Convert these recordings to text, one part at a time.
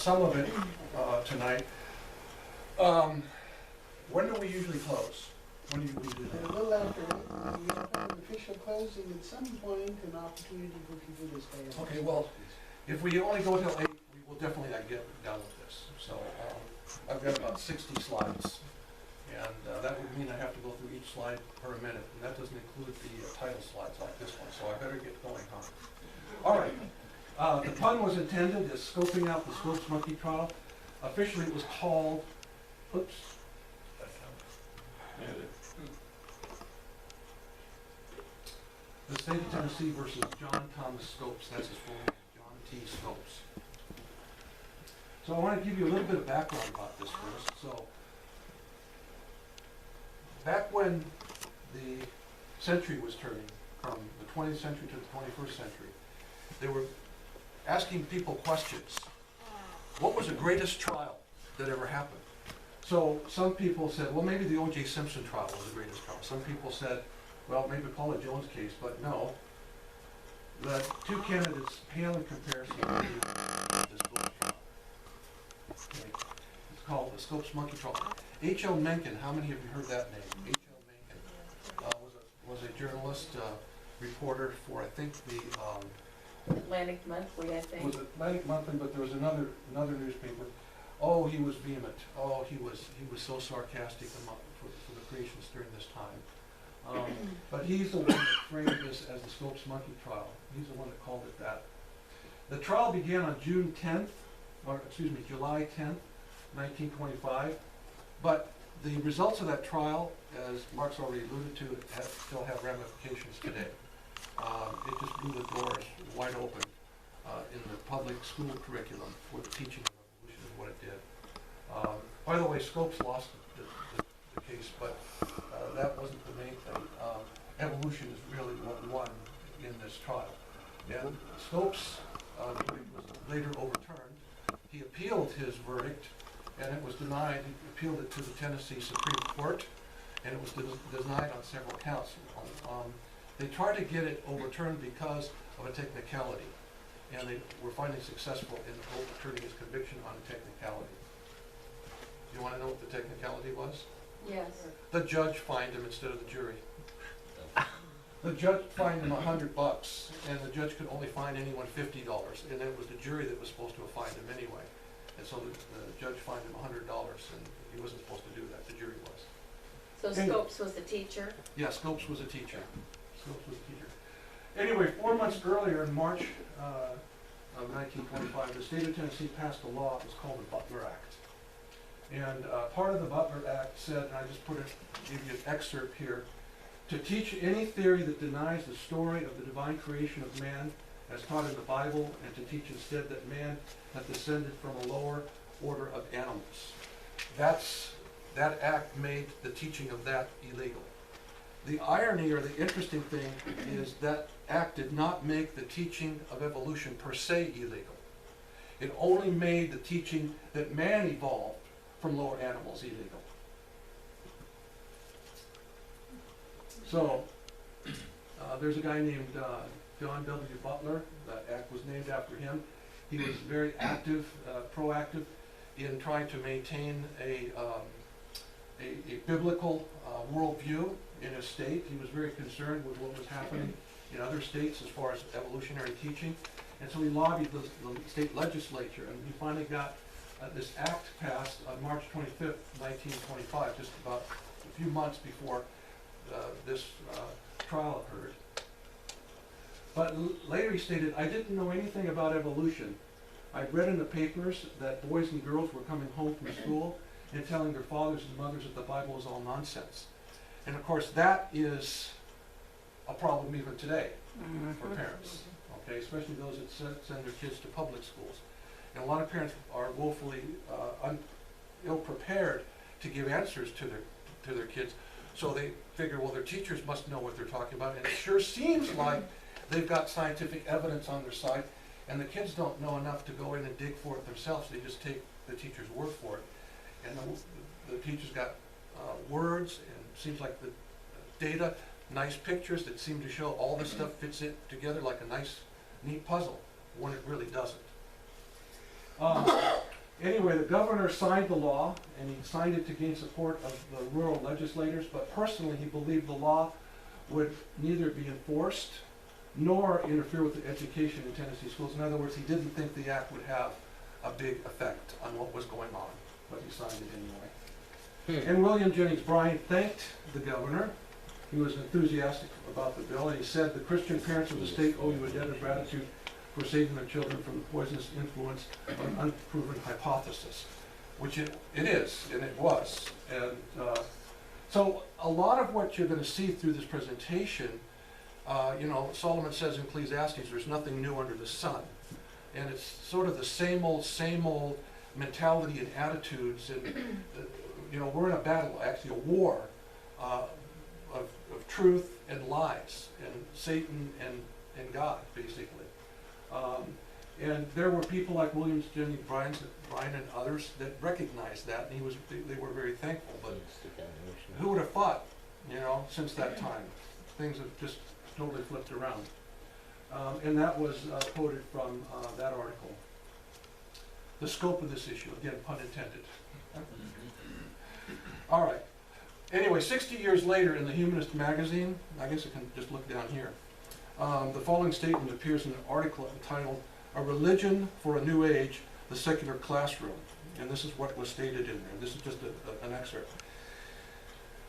some of it tonight. When do we usually close? When do we do A that? little after, you have an official closing at some point, an opportunity for people to stay. on. Okay, well, if we only go till 8, we will definitely not get done with this. So I've got about 60 slides, and that would mean I have to go through each slide per minute, and that doesn't include the title slides like this one, so I better get going, huh? All right, the pun was intended as scoping out the Scopes monkey trial. Officially, it was called, oops. The State of Tennessee versus John Thomas Scopes, that's his full name, John T. Scopes. So I want to give you a little bit of background about this first. So, back when the century was turning from the 20th century to the 21st century, they were asking people questions. What was the greatest trial that ever happened? So some people said, well, maybe the O.J. Simpson trial was the greatest trial. Some people said, well, maybe Paula Jones' case, but no. The two candidates pale in comparison to the Scopes trial. Okay. It's called the Scopes monkey trial. H.L. Mencken, how many of you heard that name? H.L. Mencken was a journalist, reporter for, I think, the Atlantic Monthly, I think. was Atlantic Monthly, but there was another newspaper. Oh, he was vehement. Oh, he was so sarcastic for the creationists during this time. But he's the one that framed this as the Scopes monkey trial. He's the one that called it that. The trial began on July 10th, 1925. But the results of that trial, as Mark's already alluded to, still have ramifications today. It just blew the doors wide open in the public school curriculum for the teaching of evolution and what it did. By the way, Scopes lost the case, but that wasn't the main thing. Evolution is really what won in this trial. And Scopes' verdict was later overturned. He appealed his verdict, and it was denied. He appealed it to the Tennessee Supreme Court, and it was denied on several counts. They tried to get it overturned because of a technicality, and they were finally successful in overturning his conviction on a technicality. You want to know what the technicality was? Yes. The judge fined him instead of the jury. The judge fined him $100, and the judge could only fine anyone $50, and it was the jury that was supposed to have fined him anyway. And so the judge fined him $100, and he wasn't supposed to do that, the jury was. So Scopes was the teacher? Yeah, Scopes was a teacher. Scopes was a teacher. Anyway, 4 months earlier, in March of 1925, the state of Tennessee passed a law. It was called the Butler Act. And part of the Butler Act said, and I just give you an excerpt here, to teach any theory that denies the story of the divine creation of man as taught in the Bible, and to teach instead that man hath descended from a lower order of animals. That act made the teaching of that illegal. The irony, or the interesting thing, is that act did not make the teaching of evolution per se illegal. It only made the teaching that man evolved from lower animals illegal. So, there's a guy named John W. Butler. That act was named after him. He was very active, proactive in trying to maintain a biblical worldview in his state. He was very concerned with what was happening in other states as far as evolutionary teaching. And so he lobbied the state legislature, and he finally got this act passed on March 25th, 1925, just about a few months before this trial occurred. But later he stated, I didn't know anything about evolution. I'd read in the papers that boys and girls were coming home from school and telling their fathers and mothers that the Bible was all nonsense. And of course that is a problem even today for parents, okay, especially those that send their kids to public schools. And a lot of parents are woefully ill-prepared to give answers to their kids. So they figure, well, their teachers must know what they're talking about, and it sure seems like they've got scientific evidence on their side, and the kids don't know enough to go in and dig for it themselves. They just take the teacher's word for it. And the teacher's got words, and it seems like the data, nice pictures that seem to show all this stuff fits it together like a nice, neat puzzle, when it really doesn't. Anyway, the governor signed the law, and he signed it to gain support of the rural legislators, but personally he believed the law would neither be enforced nor interfere with the education in Tennessee schools. In other words, he didn't think the act would have a big effect on what was going on, but he signed it anyway. And William Jennings Bryan thanked the governor. He was enthusiastic about the bill, and he said, "The Christian parents of the state owe you a debt of gratitude for saving their children from the poisonous influence of an unproven hypothesis," which it is, and it was. And so a lot of what you're going to see through this presentation, you know, Solomon says in Ecclesiastes, there's nothing new under the sun. And it's sort of the same old mentality and attitudes. And, you know, we're in a battle, actually a war of truth and lies, and Satan and God, basically. And there were people like William Jennings Bryan and others that recognized that, and they were very thankful. But who would have thought, you know, since that time, things have just totally flipped around. And that was quoted from that article. The scope of this issue, again, pun intended. All right. Anyway, 60 years later in the Humanist magazine, I guess I can just look down here, the following statement appears in an article entitled "A Religion for a New Age, the Secular Classroom." And this is what was stated in there. This is just an excerpt.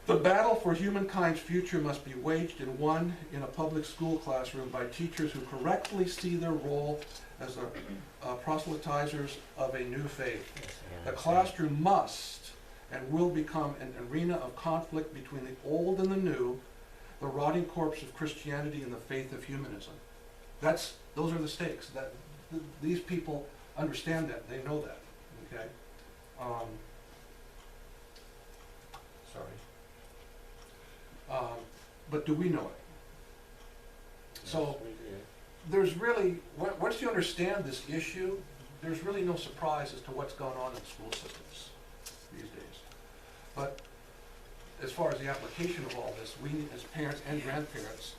"The battle for humankind's future must be waged and won in a public school classroom by teachers who correctly see their role as proselytizers of a new faith. The classroom must and will become an arena of conflict between the old and the new, the rotting corpse of Christianity and the faith of humanism." Those are the stakes. These people understand that. They know that. Okay. But do we know it? So there's really, once you understand this issue, there's really no surprise as to what's going on in school systems these days. But as far as the application of all this, we as parents and grandparents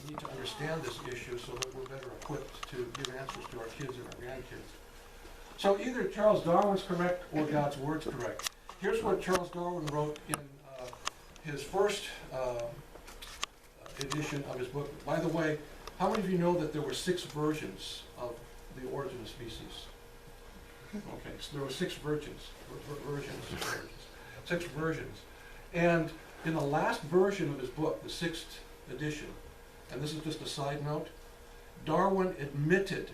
need to understand this issue so that we're better equipped to give answers to our kids and our grandkids. So either Charles Darwin's correct or God's word's correct. Here's what Charles Darwin wrote in his first edition of his book. By the way, how many of you know that there were 6 versions of the origin of species? Okay, so there were 6 versions. 6 versions. And in the last version of his book, the 6th edition, and this is just a side note, Darwin admitted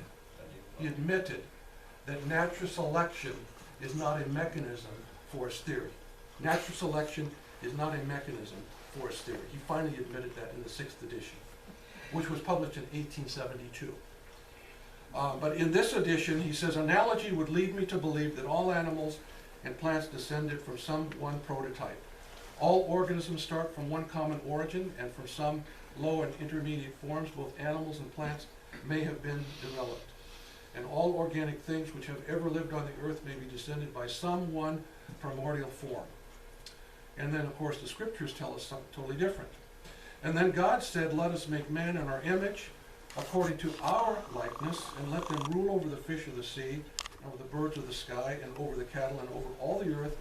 that natural selection is not a mechanism for his theory. Natural selection is not a mechanism for his theory. He finally admitted that in the 6th edition, which was published in 1872. But in this edition, he says, "Analogy would lead me to believe that all animals and plants descended from some one prototype. All organisms start from one common origin, and from some low and intermediate forms, both animals and plants may have been developed. And all organic things which have ever lived on the earth may be descended by some one primordial form." And then, of course, the scriptures tell us something totally different. "And then God said, let us make man in our image, according to our likeness, and let them rule over the fish of the sea, and over the birds of the sky, and over the cattle, and over all the earth,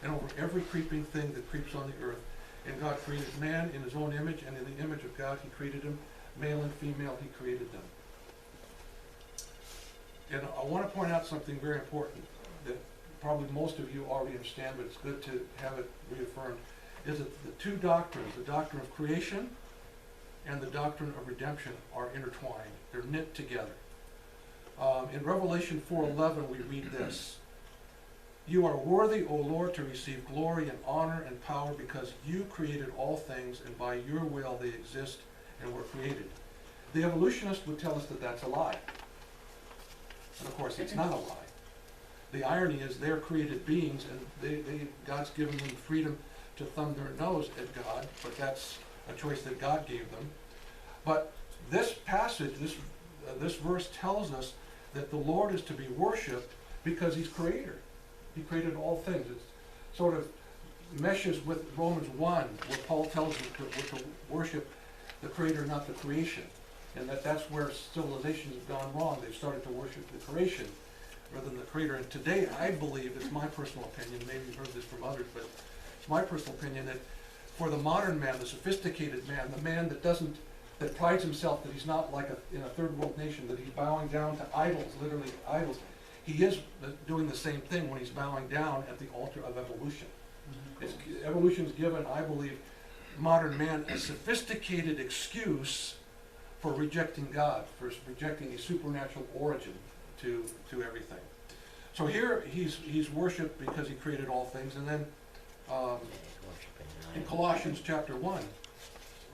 and over every creeping thing that creeps on the earth. And God created man in his own image, and in the image of God he created him, male and female he created them." And I want to point out something very important that probably most of you already understand, but it's good to have it reaffirmed, is that the two doctrines, the doctrine of creation and the doctrine of redemption, are intertwined. They're knit together. In Revelation 4:11 we read this: "You are worthy, O Lord, to receive glory and honor and power, because you created all things, and by your will they exist and were created." The evolutionist would tell us that that's a lie. And of course it's not a lie. The irony is they're created beings, and God's given them freedom to thumb their nose at God, but that's a choice that God gave them. But this passage, this verse tells us that the Lord is to be worshipped because he's creator. He created all things. It sort of meshes with Romans 1, where Paul tells us to worship the creator, not the creation. And that's where civilizations have gone wrong. They've started to worship the creation rather than the creator. And today, I believe, it's my personal opinion, maybe you've heard this from others, but it's my personal opinion that for the modern man, the sophisticated man, the man that prides himself that he's not like in a third world nation, that he's bowing down to idols, literally idols, he is doing the same thing when he's bowing down at the altar of evolution. Evolution's given, I believe, modern man a sophisticated excuse for rejecting God, for rejecting a supernatural origin to everything. So here he's worshipped because he created all things, and then in Colossians chapter 1,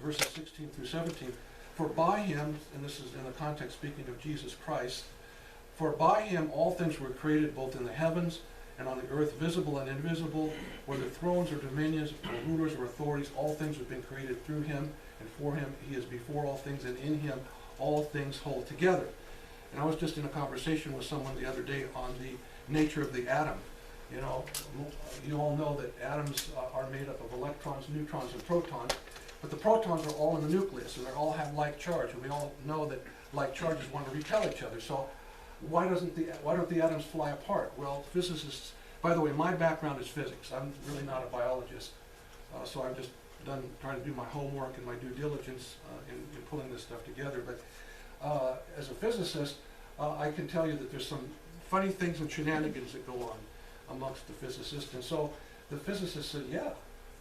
verses 16 through 17, for by him, and this is in the context speaking of Jesus Christ, for by him all things were created both in the heavens and on the earth, visible and invisible, whether thrones or dominions or rulers or authorities, all things have been created through him and for him. He is before all things, and in him all things hold together. And I was just in a conversation with someone the other day on the nature of the atom. You know, you all know that atoms are made up of electrons, neutrons, and protons, but the protons are all in the nucleus, and they all have like charge, and we all know that like charges want to repel each other. So why don't the atoms fly apart? Well, physicists, by the way, my background is physics. I'm really not a biologist, so I'm just trying to do my homework and my due diligence in pulling this stuff together. But as a physicist, I can tell you that there's some funny things and shenanigans that go on amongst the physicists. And so the physicists said, yeah,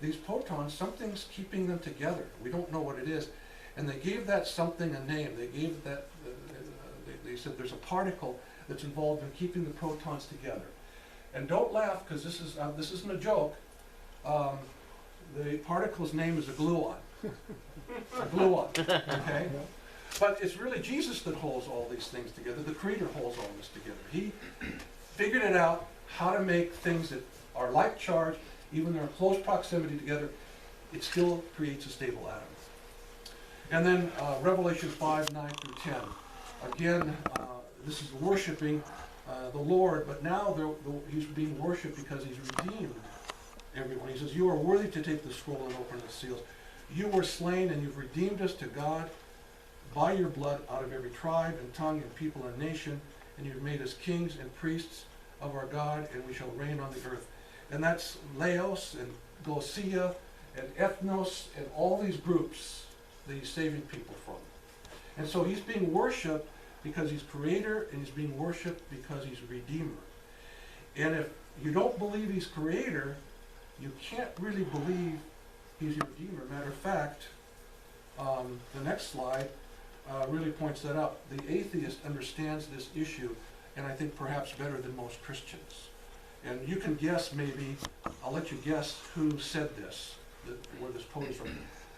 these protons, something's keeping them together. We don't know what it is. And they gave that something a name. They gave that, they said there's a particle that's involved in keeping the protons together. And don't laugh, because this isn't a joke. The particle's name is a gluon. A gluon, okay? But it's really Jesus that holds all these things together. The Creator holds all this together. He figured it out, how to make things that are like charge, even though they're in close proximity together, it still creates a stable atom. And then Revelation 5, 9 through 10. Again, this is worshiping the Lord, but now he's being worshipped because he's redeemed everyone. He says, you are worthy to take the scroll and open its seals. You were slain, and you've redeemed us to God by your blood out of every tribe and tongue and people and nation, and you've made us kings and priests of our God, and we shall reign on the earth. And that's Laos and Gosia and Ethnos and all these groups that he's saving people from. And so he's being worshipped because he's creator, and he's being worshipped because he's redeemer. And if you don't believe he's creator, you can't really believe he's your redeemer. Matter of fact, the next slide really points that out. The atheist understands this issue, and I think perhaps better than most Christians. And you can guess, maybe, I'll let you guess who said this, where this quote is from.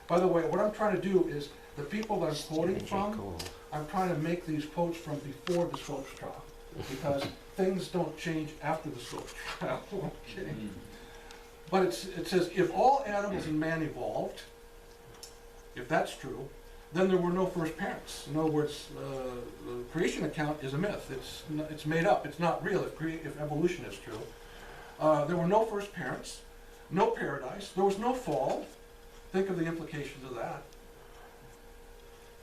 By the way, what I'm trying to do is, the people that I'm quoting from, I'm trying to make these quotes from before the Scopes trial, because things don't change after the Scopes trial, okay? But it says, if all animals and man evolved, if that's true, then there were no first parents. In other words, the creation account is a myth. It's made up. It's not real if evolution is true. There were no first parents, no paradise. There was no fall. Think of the implications of that.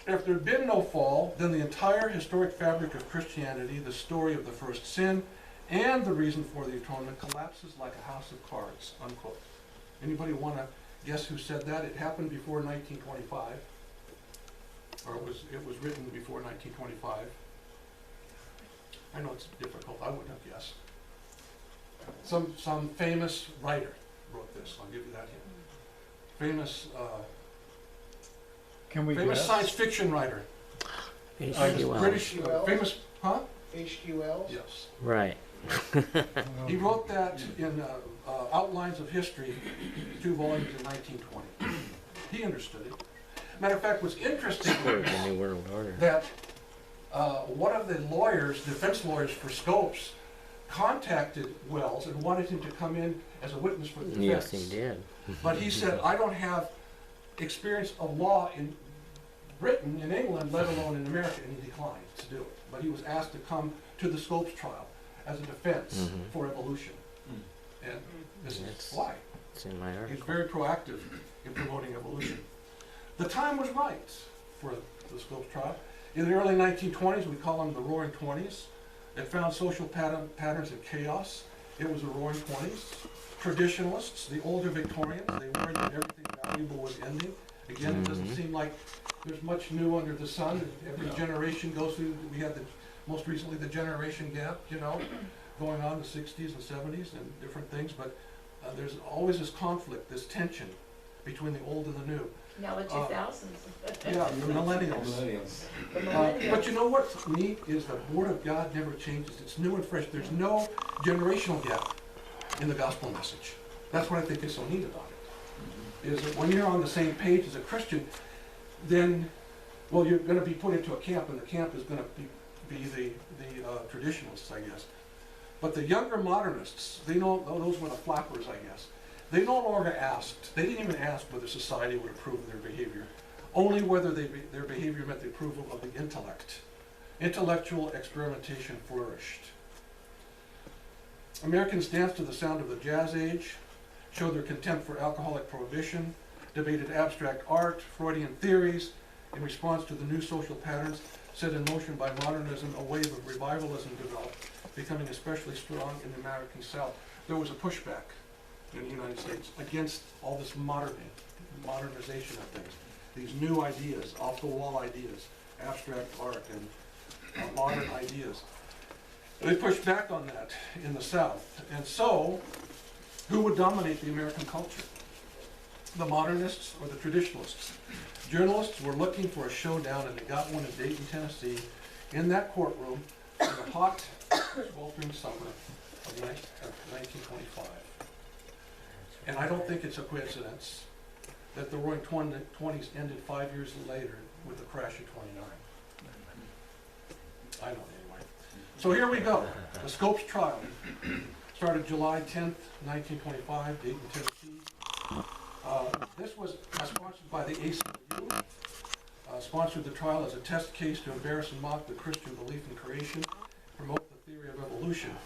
If there had been no fall, then the entire historic fabric of Christianity, the story of the first sin, and the reason for the atonement collapses like a house of cards, unquote. Anybody want to guess who said that? It happened before 1925, or it was written before 1925. I know it's difficult. I wouldn't have guessed. Some famous writer wrote this. I'll give you that hint. Famous science fiction writer. H.G. Wells. British, famous, huh? H.G. Wells? Yes. Right. He wrote that in Outlines of History, 2 volumes in 1920. He understood it. Matter of fact, what's interesting The New World Order. that one of the lawyers, defense lawyers for Scopes, contacted Wells and wanted him to come in as a witness for the defense. Yes, he did. But he said, I don't have experience of law in Britain, in England, let alone in America, and he declined to do it. But he was asked to come to the Scopes trial as a defense for evolution. And this is why. It's in my He's article. very proactive in promoting evolution. The time was right for the Scopes trial. In the early 1920s, we call them the Roaring Twenties. It found social patterns in chaos. It was the roaring 20s. Traditionalists, the older Victorians, they worried that everything valuable was ending. Again, it doesn't seem like there's much new under the sun. Every generation goes through, we had most recently the generation gap, going on in the 60s and 70s and different things, but there's always this conflict, this tension between the old and the new. Now the 2000s. Yeah, the millennials. The millennials. But you know what's neat is the Word of God never changes. It's new and fresh. There's no generational gap in the gospel message. That's what I think is so neat about it. Is that when you're on the same page as a Christian, then, well, you're going to be put into a camp, and the camp is going to be the traditionalists, I guess. But the younger modernists, those were the flappers, I guess. They no longer asked, they didn't even ask whether society would approve of their behavior, only whether their behavior met the approval of the intellect. Intellectual experimentation flourished. Americans danced to the sound of the jazz age, showed their contempt for alcoholic prohibition, debated abstract art, Freudian theories, in response to the new social patterns set in motion by modernism. A wave of revivalism developed, becoming especially strong in the American South. There was a pushback in the United States against all this modernization of things, these new ideas, off-the-wall ideas, abstract art and modern ideas. They pushed back on that in the South. And so, who would dominate the American culture? The modernists or the traditionalists? Journalists were looking for a showdown, and they got one in Dayton, Tennessee, in that courtroom in the hot, sweltering summer of 1925. And I don't think it's a coincidence that the roaring 20s ended 5 years later with the crash of 29. I know anyway. So here we go. The Scopes trial started July 10th, 1925, Dayton, Tennessee. This was sponsored by the ACLU. Sponsored the trial as a test case to embarrass and mock the Christian belief in creation, promote the theory of evolution.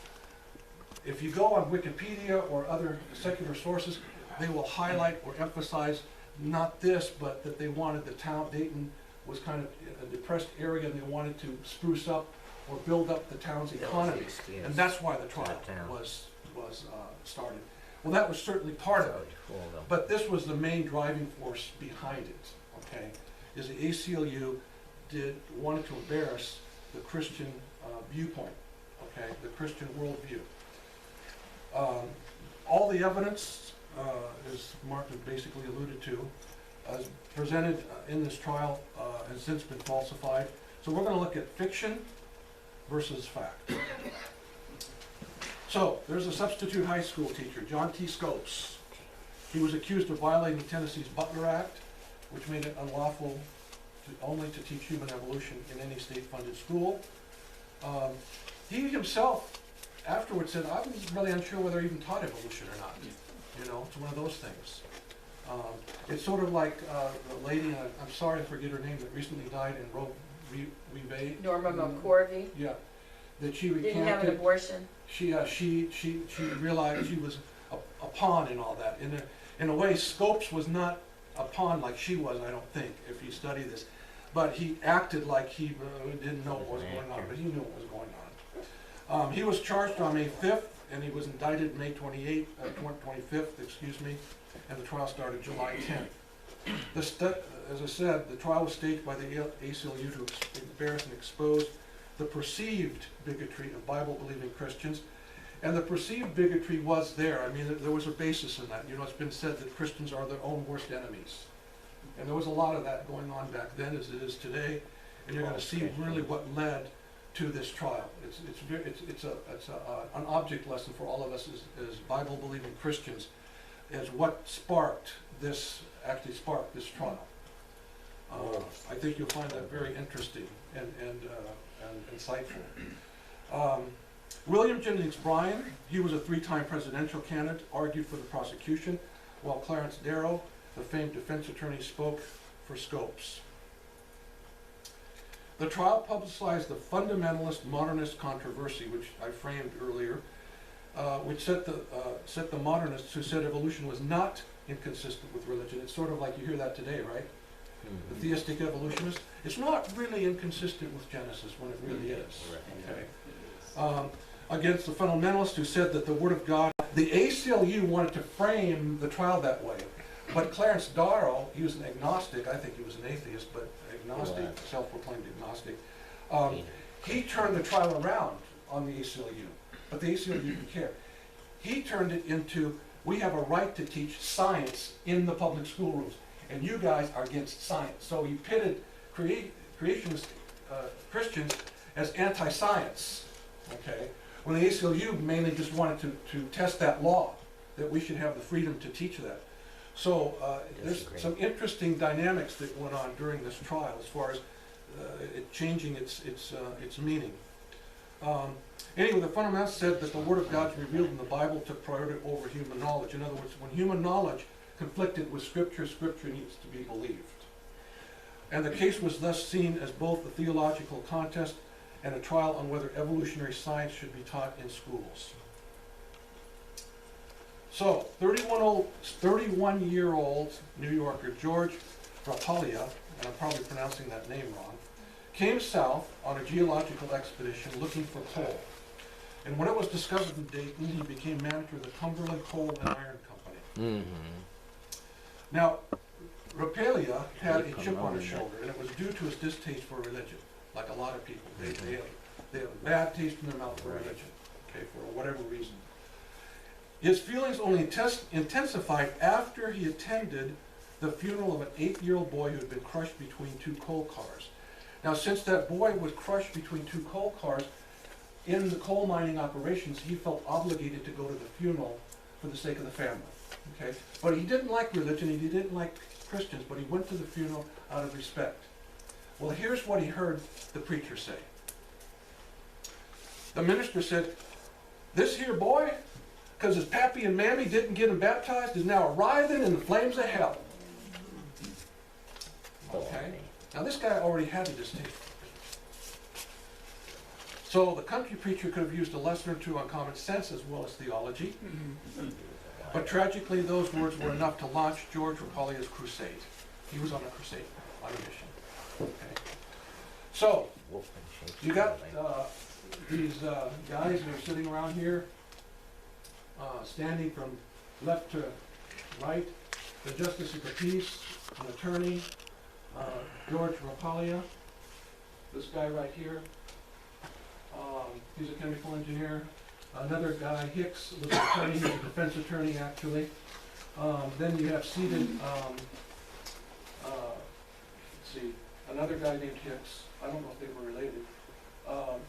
If you go on Wikipedia or other secular sources, they will highlight or emphasize not this, but that they wanted the town, Dayton was kind of a depressed area, and they wanted to spruce up or build up the town's economy. And that's why the trial was started. Well, that was certainly part of it, but this was the main driving force behind it, okay, is the ACLU wanted to embarrass the Christian viewpoint, okay, the Christian worldview. All the evidence, as Mark has basically alluded to, as presented in this trial, has since been falsified. So we're going to look at fiction versus fact. So there's a substitute high school teacher, John T. Scopes. He was accused of violating Tennessee's Butler Act, which made it unlawful only to teach human evolution in any state-funded school. He himself afterwards said, I was really unsure whether he even taught evolution or not. You know, it's one of those things. It's sort of like the lady, I'm sorry I forget her name, that recently died in Roe v. Wade. Norma McCorvey Yeah, that she recanted. didn't have an abortion. She realized she was a pawn in all that. In a way, Scopes was not a pawn like she was, I don't think, if you study this. But he acted like he didn't know what was going on, but he knew what was going on. He was charged on May 5th, and he was indicted May 25th, and the trial started July 10th. As I said, the trial was staged by the ACLU to embarrass and expose the perceived bigotry of Bible-believing Christians. And the perceived bigotry was there. I mean, there was a basis in that. You know, it's been said that Christians are their own worst enemies. And there was a lot of that going on back then as it is today. And you're going to see really what led to this trial. It's an object lesson for all of us as Bible-believing Christians, as what actually sparked this trial. I think you'll find that very interesting and insightful. William Jennings Bryan, he was a 3-time presidential candidate, argued for the prosecution, while Clarence Darrow, the famed defense attorney, spoke for Scopes. The trial publicized the fundamentalist modernist controversy, which I framed earlier, which set the modernists who said evolution was not inconsistent with religion. It's sort of like you hear that today, right? The theistic evolutionists. It's not really inconsistent with Genesis when it really is. Okay. against the fundamentalists who said that the Word of God, the ACLU wanted to frame the trial that way. But Clarence Darrow, he was an agnostic, I think he was an atheist, but agnostic, Wow. self-proclaimed agnostic. He turned the trial around on the ACLU, but the ACLU didn't care. He turned it into, we have a right to teach science in the public school rooms, and you guys are against science. So he pitted creationist Christians as anti-science, okay? When the ACLU mainly just wanted to test that law, that we should have the freedom to teach that. So there's Disagree. some interesting dynamics that went on during this trial as far as it changing its meaning. Anyway, the fundamentalists said that the Word of God revealed in the Bible took priority over human knowledge. In other words, when human knowledge conflicted with Scripture, Scripture needs to be believed. And the case was thus seen as both a theological contest and a trial on whether evolutionary science should be taught in schools. So, 31-year-old New Yorker George Rapallia, and I'm probably pronouncing that name wrong, came south on a geological expedition looking for coal. And when it was discovered in Dayton, he became manager of the Cumberland Coal and Iron Company. Mm-hmm. Now, Rapallia had a chip on his shoulder, and it was due to his distaste for religion, like a lot of people. They have a bad taste in their mouth for religion, okay, for whatever reason. His feelings only intensified after he attended the funeral of an 8-year-old boy who had been crushed between two coal cars. Now, since that boy was crushed between two coal cars in the coal mining operations, he felt obligated to go to the funeral for the sake of the family. Okay? But he didn't like religion, he didn't like Christians, but he went to the funeral out of respect. Well, here's what he heard the preacher say. The minister said, "This here boy, because his pappy and mammy didn't get him baptized, is now writhing in the flames of hell." Okay? Now this guy already had a distaste. So the country preacher could have used a lesson or two on common sense as well as theology. But tragically, those words were enough to launch George Rapallia's crusade. He was on a crusade, on a mission. Okay? So, you got these guys that are sitting around here, standing from left to right. The Justice of the Peace, an attorney, George Rapallia. This guy right here, he's a chemical engineer. Another guy, Hicks, was an attorney, he's a defense attorney actually. Then you have seated, let's see, another guy named Hicks. I don't know if they were related.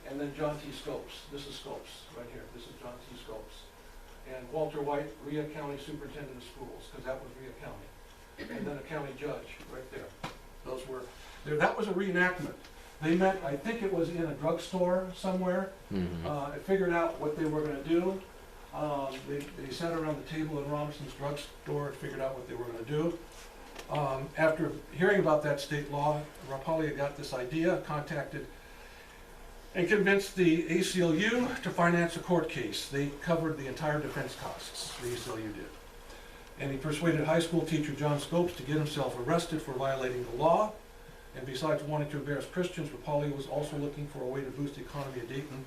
And then John T. Scopes. This is Scopes right here. This is John T. Scopes. And Walter White, Rhea County Superintendent of Schools, because that was Rhea County. And then a county judge right there. Those were, there. That was a reenactment. They met, I think it was in a drugstore somewhere. I figured out what they were going to do. They sat around the table in Robinson's drugstore and figured out what they were going to do. After hearing about that state law, Rapallia got this idea, contacted and convinced the ACLU to finance a court case. They covered the entire defense costs, the ACLU did. And he persuaded high school teacher John Scopes to get himself arrested for violating the law. And besides wanting to embarrass Christians, Rapallia was also looking for a way to boost the economy of Dayton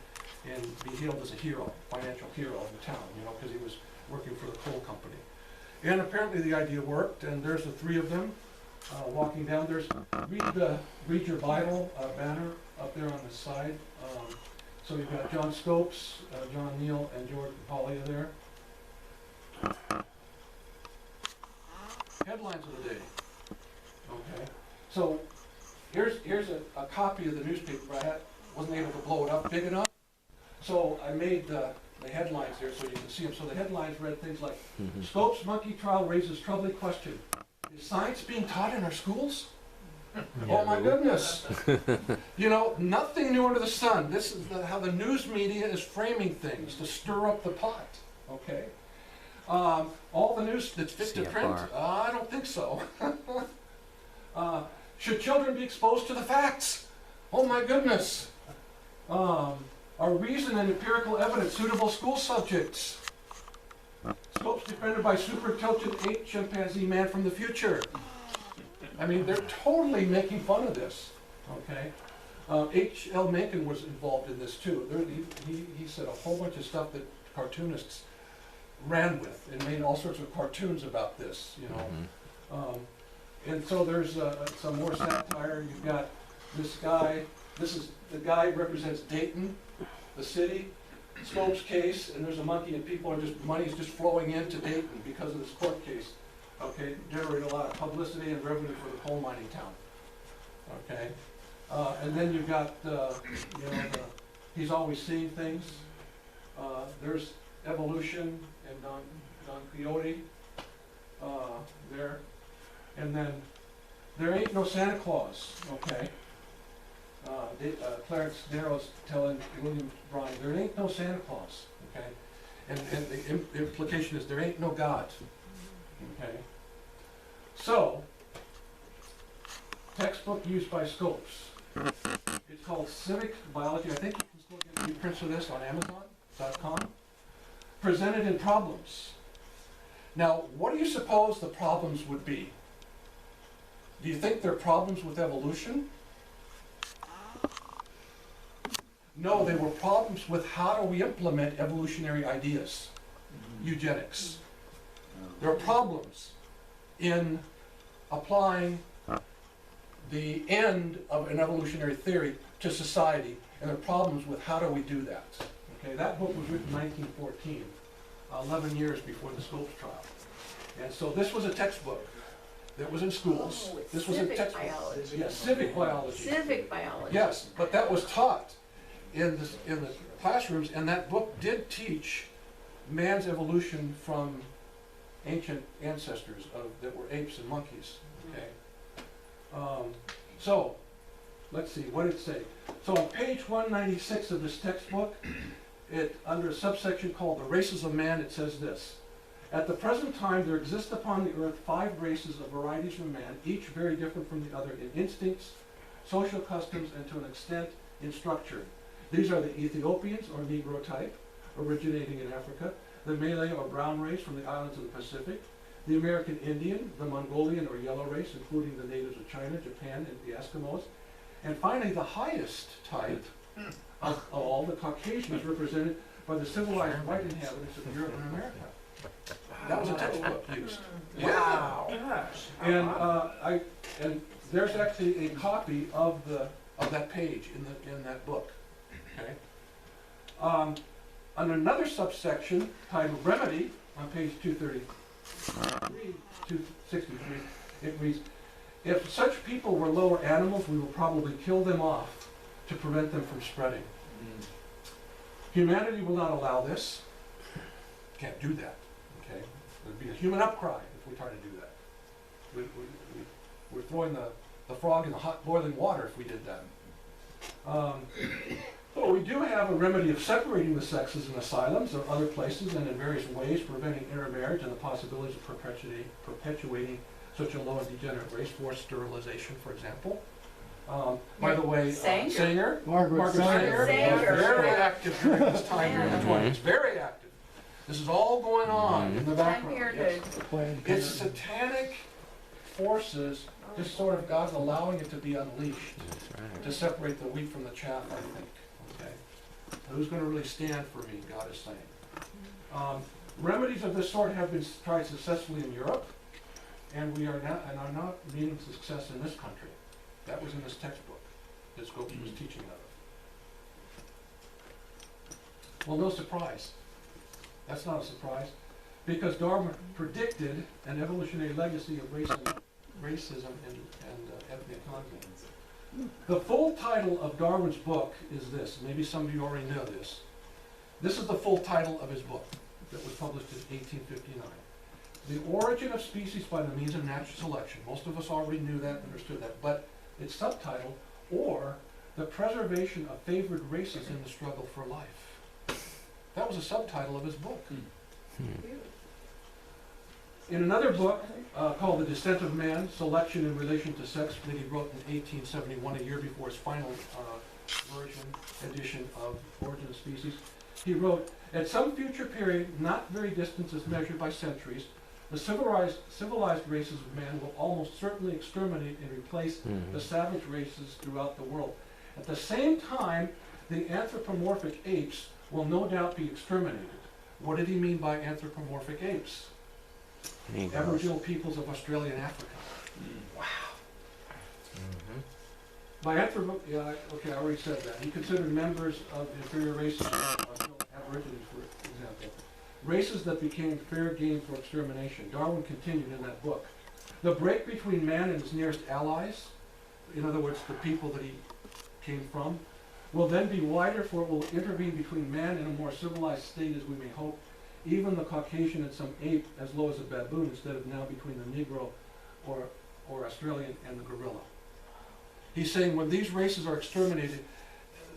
and be hailed as a hero, financial hero of the town, you know, because he was working for the coal company. And apparently the idea worked, and there's the three of them walking down. There's, read your Bible banner up there on the side. So you've got John Scopes, John Neal, and George Rapallia there. Headlines of the day. Okay. So here's a copy of the newspaper. I wasn't able to blow it up big enough. So I made the headlines there so you can see them. So the headlines read things like, Scopes monkey trial raises troubling question. Is science being taught in our schools? Oh my goodness. You know, nothing new under the sun. This is how the news media is framing things to stir up the pot. Okay? All the news that's fit to print? I don't think so. Should children be exposed to the facts? Oh my goodness. Are reason and empirical evidence suitable school subjects? Scopes defended by super intelligent ape chimpanzee man from the future. I mean, they're totally making fun of this. Okay? H.L. Mencken was involved in this too. He said a whole bunch of stuff that cartoonists ran with and made all sorts of cartoons about this, you know. And so there's some more satire. You've got this guy. The guy represents Dayton, the city. Scopes case, and there's a monkey, and people are money's just flowing into Dayton because of this court case. Okay, generating a lot of publicity and revenue for the coal mining town. Okay, and then you've got he's always seeing things. There's evolution and Don Quixote there, and then there ain't no Santa Claus. Okay. Clarence Darrow's telling William Bryan, there ain't no Santa Claus, okay? And the implication is there ain't no God, okay? So, textbook used by Scopes. It's called Civic Biology. I think you can still get reprints of this on Amazon.com. Presented in problems. Now, what do you suppose the problems would be? Do you think they're problems with evolution? No, they were problems with how do we implement evolutionary ideas, eugenics. There are problems in applying the end of an evolutionary theory to society, and there are problems with how do we do that. Okay, that book was written in 1914, 11 years before the Scopes trial. And so this was a textbook that was in schools. Oh, it's This was a civic textbook. biology. Yes, civic biology. Civic biology. Yes, but that was taught in the classrooms, and that book did teach man's evolution from ancient ancestors that were apes and monkeys. Okay. So let's see, what did it say? So on page 196 of this textbook, under a subsection called the races of man, it says this: at the present time there exist upon the earth 5 races of varieties of man, each very different from the other in instincts, social customs, and to an extent in structure. These are the Ethiopians, or Negro type, originating in Africa, the Malay or brown race from the islands of the Pacific, the American Indian, the Mongolian or yellow race, including the natives of China, Japan, and the Eskimos, and finally the highest type of all, the Caucasian, is represented by the civilized white inhabitants of Europe and America. That was a textbook used. Wow. And there's actually a copy of that page in that book. Okay. On another subsection titled Remedy, on page 263, it reads, if such people were lower animals, we will probably kill them off to prevent them from spreading. Humanity will not allow this. Can't do that. Okay. There'd be a human upcry if we try to do that. We're throwing the frog in the hot boiling water if we did that. But we do have a remedy of separating the sexes in asylums or other places, and in various ways preventing intermarriage and the possibilities of perpetuating such a low and degenerate race, forced sterilization, for example. By the way, Sanger, Margaret Sanger, was very active during this time during the 20s, very active. This is all going on in the background. Yes. It's satanic forces, just sort of God's allowing it to be unleashed to separate the wheat from the chaff, I think. Okay, who's going to really stand for me? God is saying. Remedies of this sort have been tried successfully in Europe, and are not meeting success in this country. That was in this textbook that Scopes was teaching out of. Well, no surprise. That's not a surprise, because Darwin predicted an evolutionary legacy of racism and ethnic conflict. The full title of Darwin's book is this. Maybe some of you already know this. This is the full title of his book that was published in 1859. The Origin of Species by the Means of Natural Selection. Most of us already knew that, understood that, but it's subtitled, or The Preservation of Favored Races in the Struggle for Life. That was a subtitle of his book. In another book called The Descent of Man, Selection in Relation to Sex, that he wrote in 1871, a year before his final edition of Origin of Species, he wrote, at some future period, not very distant as measured by centuries, the civilized races of man will almost certainly exterminate and replace the savage races throughout the world. At the same time, the anthropomorphic apes will no doubt be exterminated. What did he mean by anthropomorphic apes? Negroes. Aboriginal peoples of Australia and Africa. Mhm. By yeah, okay, I already said that. He considered members of inferior races, Aborigines, for example, races that became fair game for extermination. Darwin continued in that book. The break between man and his nearest allies, in other words, the people that he came from, will then be wider, for it will intervene between man and a more civilized state, as we may hope, even the Caucasian and some ape as low as a baboon, instead of now between the Negro or Australian and the gorilla. He's saying when these races are exterminated,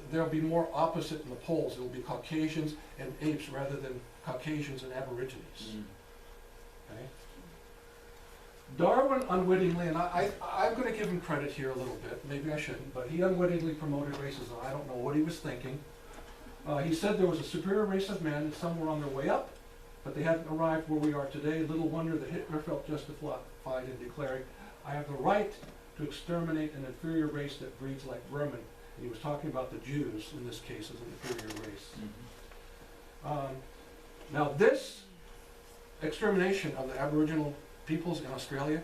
there'll be more opposite in the poles. It will be Caucasians and apes rather than Caucasians and Aborigines. Okay? Darwin unwittingly, and I'm going to give him credit here a little bit, maybe I shouldn't, but he unwittingly promoted racism. I don't know what he was thinking. He said there was a superior race of men, and some were on their way up, but they hadn't arrived where we are today. Little wonder that Hitler felt justified in declaring, "I have the right to exterminate an inferior race that breeds like vermin." And he was talking about the Jews, in this case, as an inferior race. Now this extermination of the Aboriginal peoples in Australia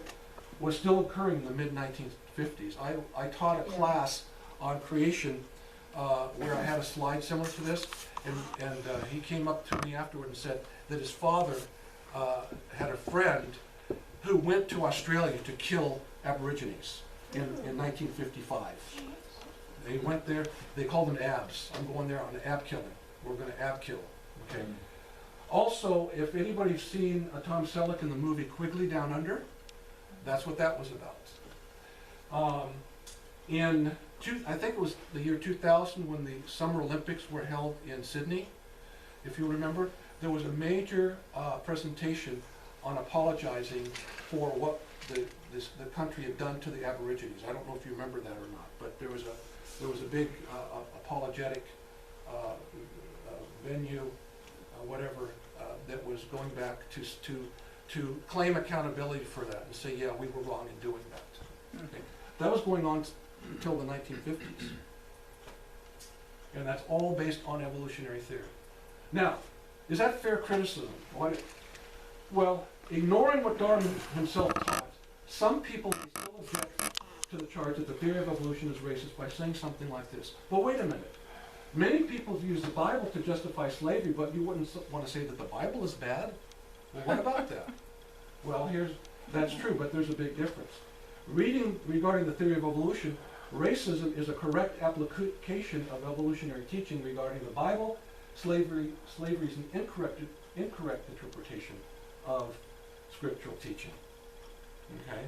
was still occurring in the mid-1950s. I taught a class on creation where I had a slide similar to this, and he came up to me afterward and said that his father had a friend who went to Australia to kill Aborigines in 1955. They went there, they called them abs. I'm going there on an ab killing. We're going to ab kill. Okay. Also, if anybody's seen Tom Selleck in the movie Quigley Down Under, that's what that was about. I think it was the year 2000 when the Summer Olympics were held in Sydney, if you remember, there was a major presentation on apologizing for what the country had done to the Aborigines. I don't know if you remember that or not, but there was a big apologetic venue, whatever, that was going back to claim accountability for that and say, yeah, we were wrong in doing that. Okay. That was going on until the 1950s. And that's all based on evolutionary theory. Now, is that fair criticism? Well, ignoring what Darwin himself taught, some people may still object to the charge that the theory of evolution is racist by saying something like this. Well, wait a minute. Many people use the Bible to justify slavery, but you wouldn't want to say that the Bible is bad? Well, what about that? Well, that's true, but there's a big difference. Reading regarding the theory of evolution, racism is a correct application of evolutionary teaching regarding the Bible. Slavery is an incorrect interpretation of scriptural teaching. Okay?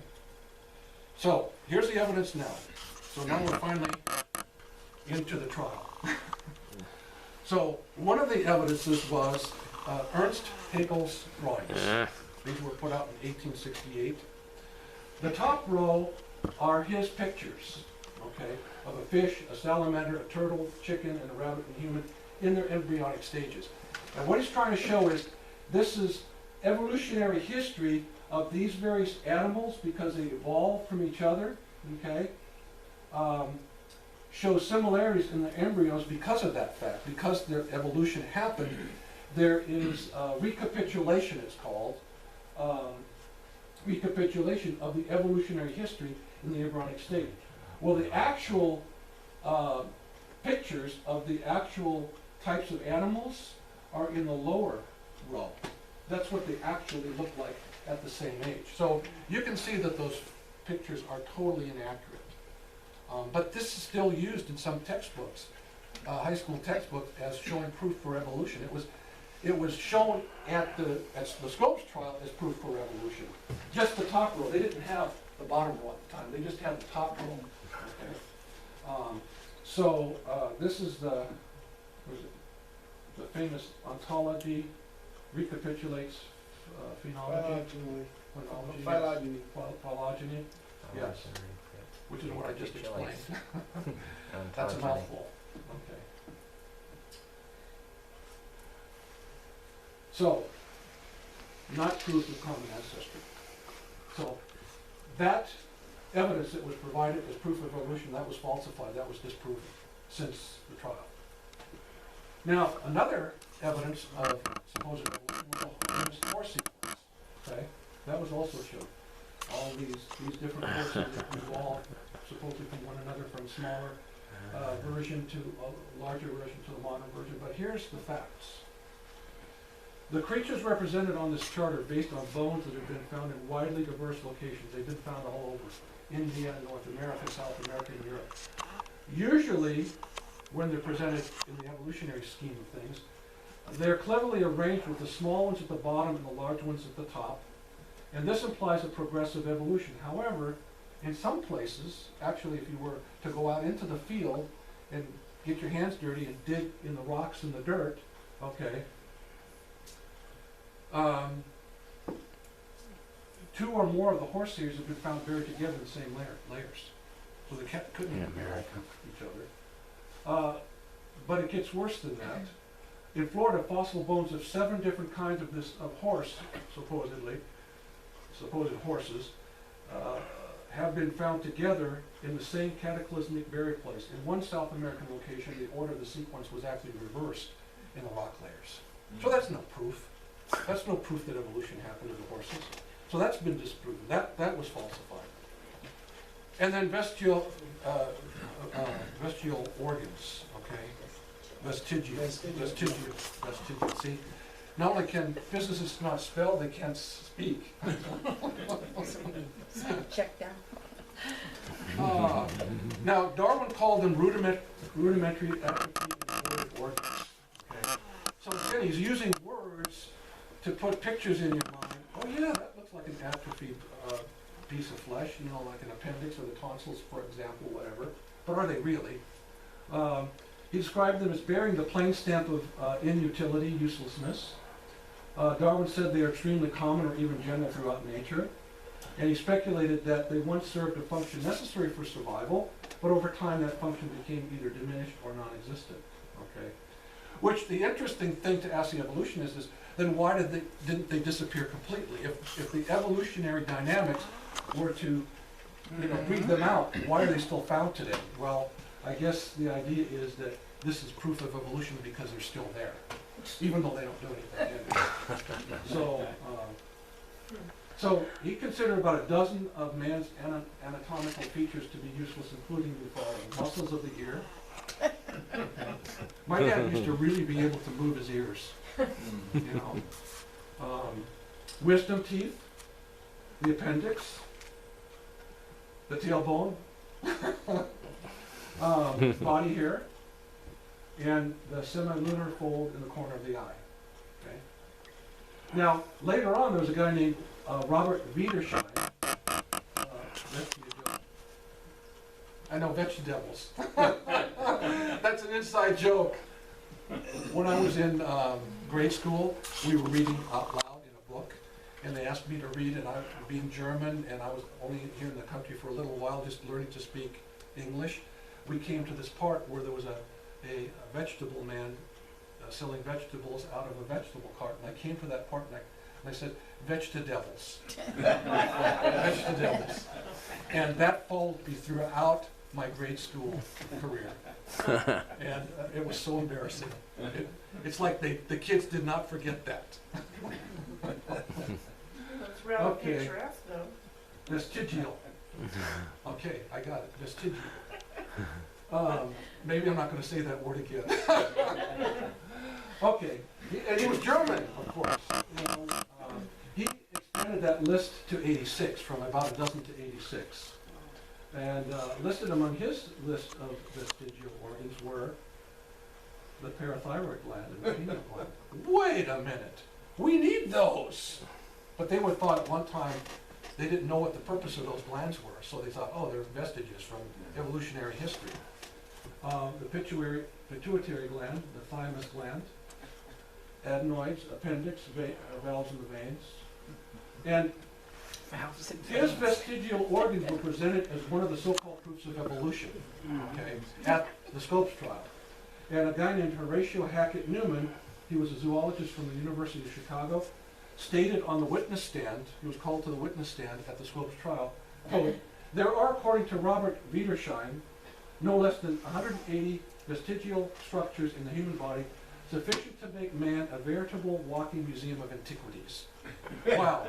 So, here's the evidence now. So now we're finally into the trial. So, one of the evidences was Ernst Haeckel's drawings. These were put out in 1868. The top row are his pictures, okay, of a fish, a salamander, a turtle, chicken, and a rabbit and human in their embryonic stages. And what he's trying to show is this is evolutionary history of these various animals because they evolved from each other, okay, show similarities in the embryos because of that fact, because their evolution happened. There is recapitulation, it's called, recapitulation of the evolutionary history in the embryonic state. Well, the actual pictures of the actual types of animals are in the lower row. That's what they actually look like at the same age. So you can see that those pictures are totally inaccurate. But this is still used in some textbooks, high school textbooks, as showing proof for evolution. It was shown at the Scopes trial as proof for evolution. Just the top row. They didn't have the bottom row at the time. They just had the top row. Okay. This is the famous ontology recapitulates phenology. Phylogeny. Yes. Which is what I just explained. That's a mouthful. Okay. So, not proof of common ancestry. So, that evidence that was provided as proof of evolution, that was falsified, that was disproven since the trial. Now, another evidence of supposed evolution was the famous horse sequence, okay? That was also shown. All these different horses that evolved supposedly from one another, from smaller version to a larger version to the modern version. But here's the facts. The creatures represented on this chart are based on bones that have been found in widely diverse locations. They've been found all over India, North America, South America, and Europe. Usually, when they're presented in the evolutionary scheme of things, they're cleverly arranged with the small ones at the bottom and the large ones at the top. And this implies a progressive evolution. However, in some places, actually if you were to go out into the field and get your hands dirty and dig in the rocks and the dirt, okay, two or more of the horse series have been found buried together in the same layers. So they couldn't even be like each other. But it gets worse than that. In Florida, fossil bones of 7 different kinds of horse, supposed horses, have been found together in the same cataclysmic burial place. In one South American location, the order of the sequence was actually reversed in the rock layers. So that's no proof. That's no proof that evolution happened to the horses. So that's been disproven. That was falsified. And then vestigial organs, okay? Vestigial. See, not only can physicists not spell, they can't speak. Check down. Now, Darwin called them rudimentary atrophy and organs. Okay? So again, he's using words to put pictures in your mind. Oh yeah, that looks like an atrophied piece of flesh, you know, like an appendix or the tonsils, for example, whatever. But are they really? He described them as bearing the plain stamp of inutility, uselessness. Darwin said they are extremely common or even general throughout nature. And he speculated that they once served a function necessary for survival, but over time that function became either diminished or non-existent. Okay? Which the interesting thing to ask the evolutionists is, then why didn't they disappear completely? If the evolutionary dynamics were to, breed them out, why are they still found today? Well, I guess the idea is that this is proof of evolution because they're still there, even though they don't do anything. So he considered about a dozen of man's anatomical features to be useless, including the following: muscles of the ear. My dad used to really be able to move his ears. Wisdom teeth, the appendix, the tailbone, body hair, and the semilunar fold in the corner of the eye. Okay. Now, later on, there was a guy named Robert Wiedersheim. I know vegetables. That's an inside joke. When I was in grade school, we were reading out loud in a book, and they asked me to read, and I was being German, and I was only here in the country for a little while, just learning to speak English. We came to this part where there was a vegetable man selling vegetables out of a vegetable cart, and I came to that part, and I said, "Vegetables." Vegetables. And that followed me throughout my grade school career. And it was so embarrassing. It's like the kids did not forget that. That's rather Okay. picturesque, though. Vestigial. Okay, I got it. Vestigial. Maybe I'm not going to say that word again. Okay, and he was German, of course. He expanded that list to 86, from about a dozen to 86. And listed among his list of vestigial organs were the parathyroid gland and the pineal gland. Wait a minute, we need those! But they were thought at one time, they didn't know what the purpose of those glands were, so they thought, oh, they're vestiges from evolutionary history. The pituitary gland, the thymus gland, adenoids, appendix, valves in the veins. And his vestigial organs were presented as one of the so-called proofs of evolution, okay, at the Scopes trial. And a guy named Horatio Hackett Newman, he was a zoologist from the University of Chicago, stated on the witness stand, he was called to the witness stand at the Scopes trial, quote, There are, according to Robert Wiedersheim, no less than 180 vestigial structures in the human body sufficient to make man a veritable walking museum of antiquities. Wow.